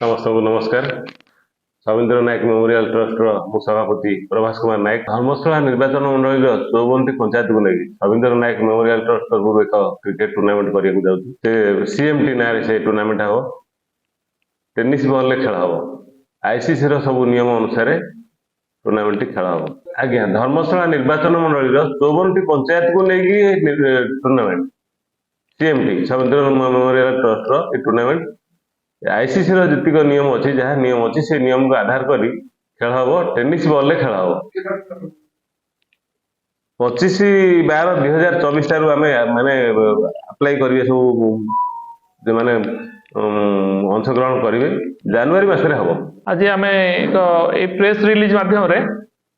समस्त को नमस्कार। सविंद्र नायक मेमोरियल ट्रस्ट मु सभापति प्रभास कुमार नायक धर्मशाला निर्वाचन मंडल 54 पंचायत को लेकिन सविंद्र नायक मेमोरियल ट्रस्ट तरफ एक क्रिकेट टूर्नामेंट करने सीएमटी ना से टूर्नामेंट हम टेनिस बॉल खेल हम आईसीसी सब नियम अनुसार टूर्नामेंट खेल हम आज्ञा धर्मशाला निर्वाचन मंडल 54 पंचायत को लेकिन tournament CMT Savindra memorial trust tournament ICC जीतिक नियम अच्छी जहाँ नियम अच्छी से नियम को आधार कर खेल हम टेनिस बॉल खेल हम 25/12/2024 ठार आम माने अप्लाई करेंगे सब माने अंशग्रहण करेंगे जनवरी मसरे हम आज आम एक प्रेस रिलीज माध्यम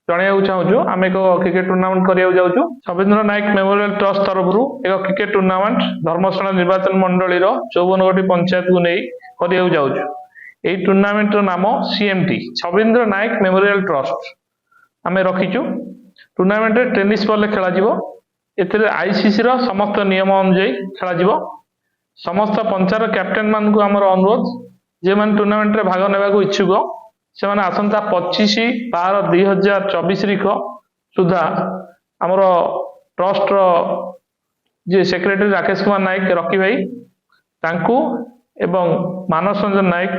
जन चाहूँ आम एक क्रिकेट टूर्नामेंट करने जाऊँ सविंद्र नायक मेमोरियल ट्रस्ट तरफ एक क्रिकेट टूर्नामेंट धर्मशाला निर्वाचन मंडल 54 पंचायत को नहीं करने जाऊँ यही टूर्नामेंट नाम सीएमटी सविंद्र नायक मेमोरियल ट्रस्ट आम रखीचु टूर्नामेंट टेनिस बॉल खेल आईसीसी समस्त नियम अनुजाई खेल समस्त पंचायत कैप्टेन मान को आमर अनुरोध जे मैंने टूर्नामेंट रे भाग नेबा को इच्छुक से मैंने आसंता 25/12/2024 सुधा आमर ट्रस्ट जे सेक्रेटरी राकेश कुमार नायक रकी भाई तांकू एवं मानस रंजन नायक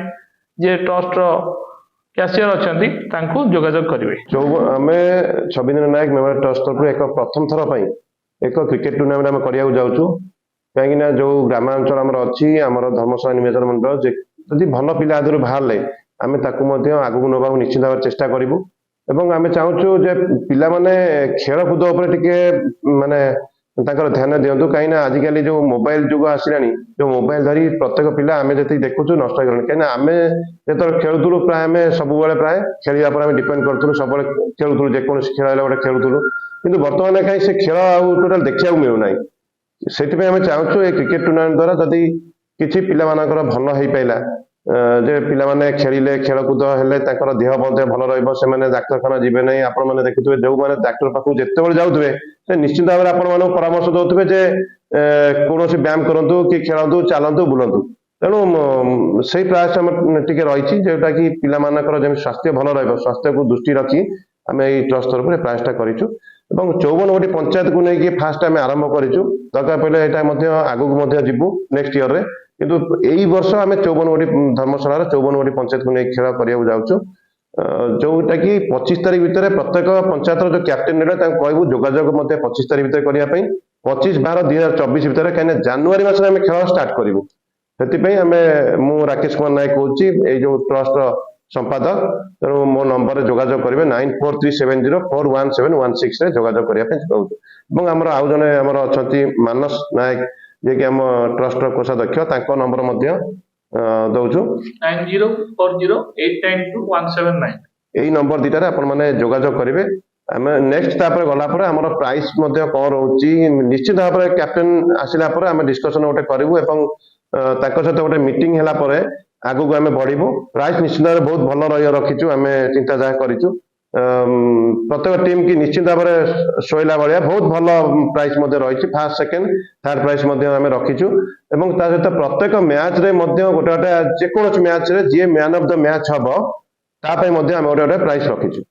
जे ट्रस्ट कैशियर अच्छा तांकू जोगाजोग करेंगे आम सविंद्र नायक मेमोरियल ट्रस्ट तरफ एक प्रथम थर पर एक क्रिकेट टूर्नामेंट आम करने जाऊँ कहीं जो ग्रामांचल आमर अच्छी आमर धर्मशाला निर्वाचन मंडल जदि भल पिला आदि बाहर आम आगू नवा निश्चित भाव चेष्टा करूँ एवं आम चाहूँ जे पिला माने खेल कूद माने ध्यान दिंतु कहीं आजिकल जो मोबाइल जुग आसला जो मोबाइल धरी प्रत्येक पिला आम जी देखु नष्ट कहीं आम जो खेलुलु प्राय आम सब प्राय खेलने डिपेंड करूँ सब खेलुलु जेकोसी खेल गोटे खेलुलु कि बर्तमान कहीं से खेल टोटाल देखा मिलूना से आम चाहूँ ये क्रिकेट टूर्नामेंट द्वारा जदि किसी पिला मानकर भल हो पाइला जे पिला माने खेलिले खेलकूद हेले देह मध्य भल रही डाक्तरखाना जीवे नहीं आपण मैंने देखुए जो मैंने डाक्तर पाखु जिते जाऊे निश्चित भाव में आप परामर्श दौरे जे कौन व्यायाम करूँ कि खेलतु चलतु बुलतु तेणु से प्रयास टे रही जोटा कि पिला मानकर जमी स्वास्थ्य भल स्वास्थ्य को दृष्टि रखी आम ये ट्रस्ट तरफ प्रयासटा करूँ 54 पंचायत को लेकिन फास्ट आम आरंभ करूँ दरकार पड़े यहाँ आगू जीवु नेक्स्ट इयर रे किंतु यही वर्ष आम 54 धर्मशाला 54 पंचायत को लेकिन खेल करने जाऊँ जोटा कि 25 तारीख भितर प्रत्येक पंचायत जो कैप्टेन रहा कहूँ जोगाजोग 25 तारीख भितर करने 25/12/2024 भितर कहीं जनवरी मस खेल स्टार्ट करूँ से आम मु राकेश कुमार नायक कहूँ जो ट्रस्ट संपादक तेणु मो नंबर जोगाजोग करेंगे 9437041716 जोगाजोग करने चाहूँ आमर आउ जने आमर अच्छा मानस नायक जे कि आम ट्रस्ट कोषाध्यक्ष नंबर दौचु 9040892179 यही नंबर दुटार आपण मैंने जोगाजोग करेंगे आम नेक्स्ट तापर गलापर आम प्राइस कौन रोचे निश्चित भाव में कैप्टेन आसला आम डिस्कसन गोटे करूँ सहित गोटे मीटिंग है आगू को आम बढ़ू प्राइस निश्चित भाव बहुत भल रखीचु आम चिंता जहाँ करूँ प्रत्येक टीम की निश्चित भाव में शोला भाया बहुत भल प्राइस रही फास्ट सेकेंड थर्ड प्राइस आम रखीचु सहित प्रत्येक मैच रे गोटे गोटे जेकोसी मैच रे जी मैन ऑफ द मैच हम गोटे गोटे प्राइस रखीचु।